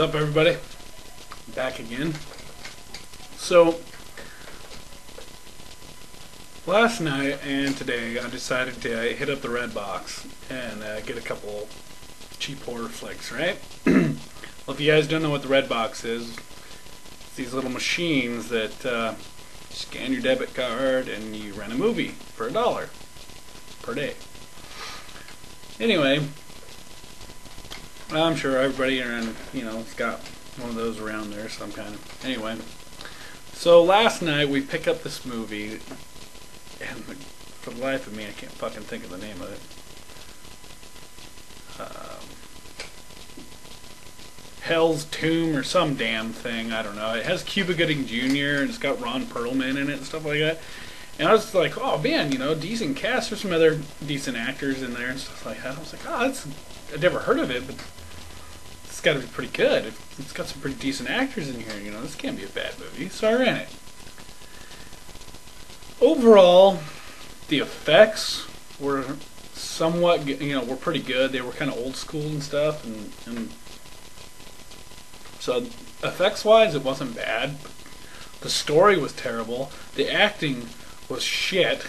What's up, everybody? Back again. So, last night and today I decided to hit up the Red Box and get a couple cheap horror flicks, right? Well, if you guys don't know what the Red Box is, it's these little machines that scan your debit card and you rent a movie for $1 per day. Anyway, I'm sure everybody around, has got one of those around there, some kind of. Anyway, so last night we picked up this movie, and for the life of me, I can't fucking think of the name of it. Hell's Tomb or some damn thing, I don't know. It has Cuba Gooding Jr. and it's got Ron Perlman in it and stuff like that. And I was like, oh man, decent cast. There's some other decent actors in there and stuff like that. I was like, I've never heard of it, but it's got to be pretty good. It's got some pretty decent actors in here. This can't be a bad movie. So I ran it. Overall, the effects were somewhat, were pretty good. They were kind of old school and stuff, and so effects-wise, it wasn't bad. The story was terrible. The acting was shit.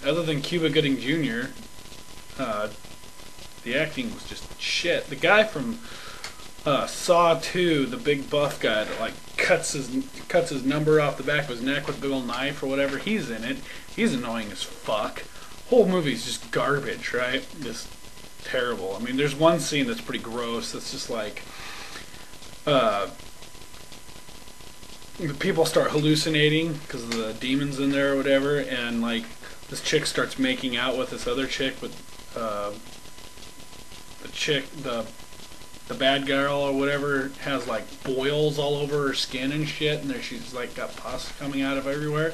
Other than Cuba Gooding Jr., the acting was just shit. The guy from Saw 2, the big buff guy that cuts his number off the back of his neck with a big old knife or whatever, he's in it. He's annoying as fuck. Whole movie's just garbage, right? Just terrible. I mean, there's one scene that's pretty gross. That's just like the people start hallucinating because of the demons in there or whatever, and this chick starts making out with this other chick with the bad girl or whatever has boils all over her skin and shit, and there she's got pus coming out of everywhere.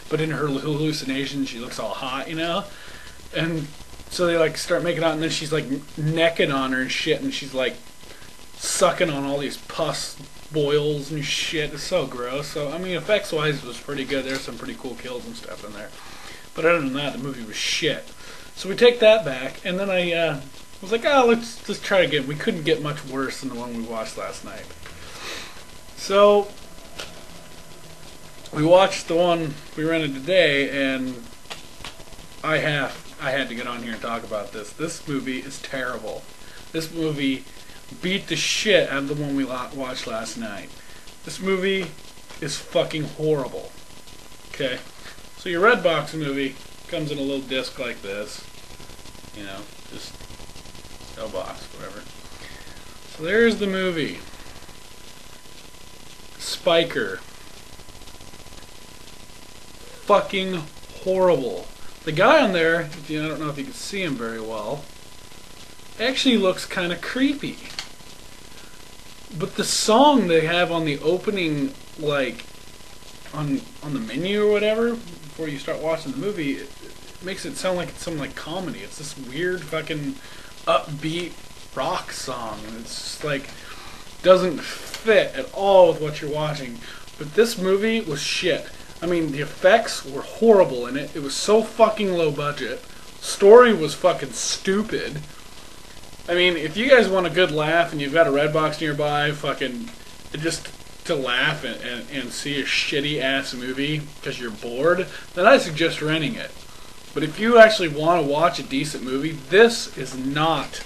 But in her hallucinations, she looks all hot, And so they start making out, and then she's necking on her and shit, and she's sucking on all these pus boils and shit. It's so gross. So I mean, effects wise, it was pretty good. There's some pretty cool kills and stuff in there. But other than that, the movie was shit. So we take that back, and then I was like, let's try again. We couldn't get much worse than the one we watched last night. So we watched the one we rented today, and I had to get on here and talk about this. This movie is terrible. This movie beat the shit out of the one we watched last night. This movie is fucking horrible. Okay? So your Redbox movie comes in a little disc like this. Just no box, whatever. So there's the movie. Spiker. Fucking horrible. The guy on there, I don't know if you can see him very well, actually looks kind of creepy. But the song they have on the opening, on the menu or whatever, before you start watching the movie, it makes it sound like it's some comedy. It's this weird fucking upbeat rock song, and it's just doesn't fit at all with what you're watching. But this movie was shit. I mean, the effects were horrible in it. It was so fucking low budget. Story was fucking stupid. I mean, if you guys want a good laugh and you've got a Redbox nearby, fucking just to laugh and see a shitty ass movie because you're bored, then I suggest renting it. But if you actually want to watch a decent movie, this is not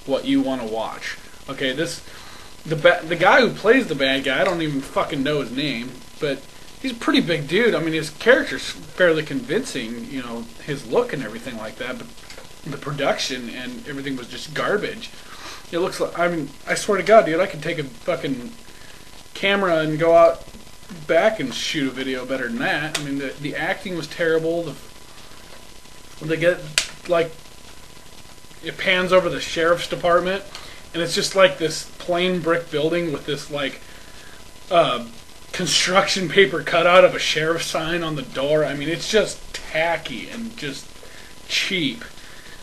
what you want to watch. Okay, the guy who plays the bad guy, I don't even fucking know his name, but he's a pretty big dude. I mean, his character's fairly convincing, his look and everything like that, but the production and everything was just garbage. It looks like, I mean, I swear to God, dude, I could take a fucking camera and go out back and shoot a video better than that. I mean, the acting was terrible. They get, it pans over the sheriff's department, and it's just this plain brick building with this, construction paper cutout of a sheriff's sign on the door. I mean, it's just tacky and just cheap.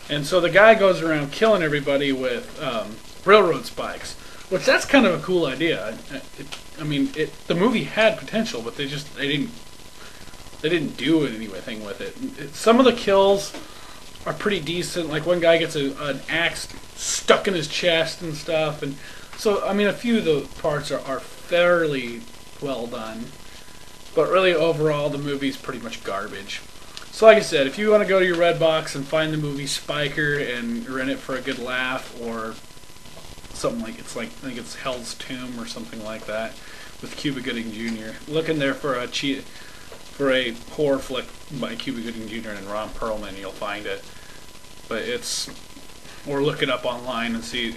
And so the guy goes around killing everybody with railroad spikes, which that's kind of a cool idea. The movie had potential, but they didn't do anything with it. Some of the kills are pretty decent. One guy gets an axe stuck in his chest and stuff, and So, I mean, a few of the parts are fairly well done, but really overall the movie's pretty much garbage. So like I said, if you want to go to your Redbox and find the movie Spiker and rent it for a good laugh, or something like I think it's Hell's Tomb or something like that, with Cuba Gooding Jr. Look in there for a horror flick by Cuba Gooding Jr. and Ron Perlman, you'll find it. But it's, or look it up online and see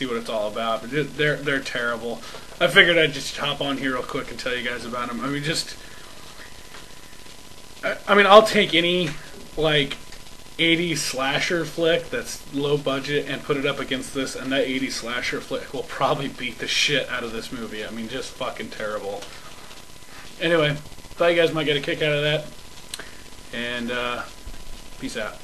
what it's all about. But they're terrible. I figured I'd just hop on here real quick and tell you guys about them. I mean, I'll take any like 80s slasher flick that's low budget and put it up against this, and that 80s slasher flick will probably beat the shit out of this movie. I mean, just fucking terrible. Anyway, thought you guys might get a kick out of that, and peace out.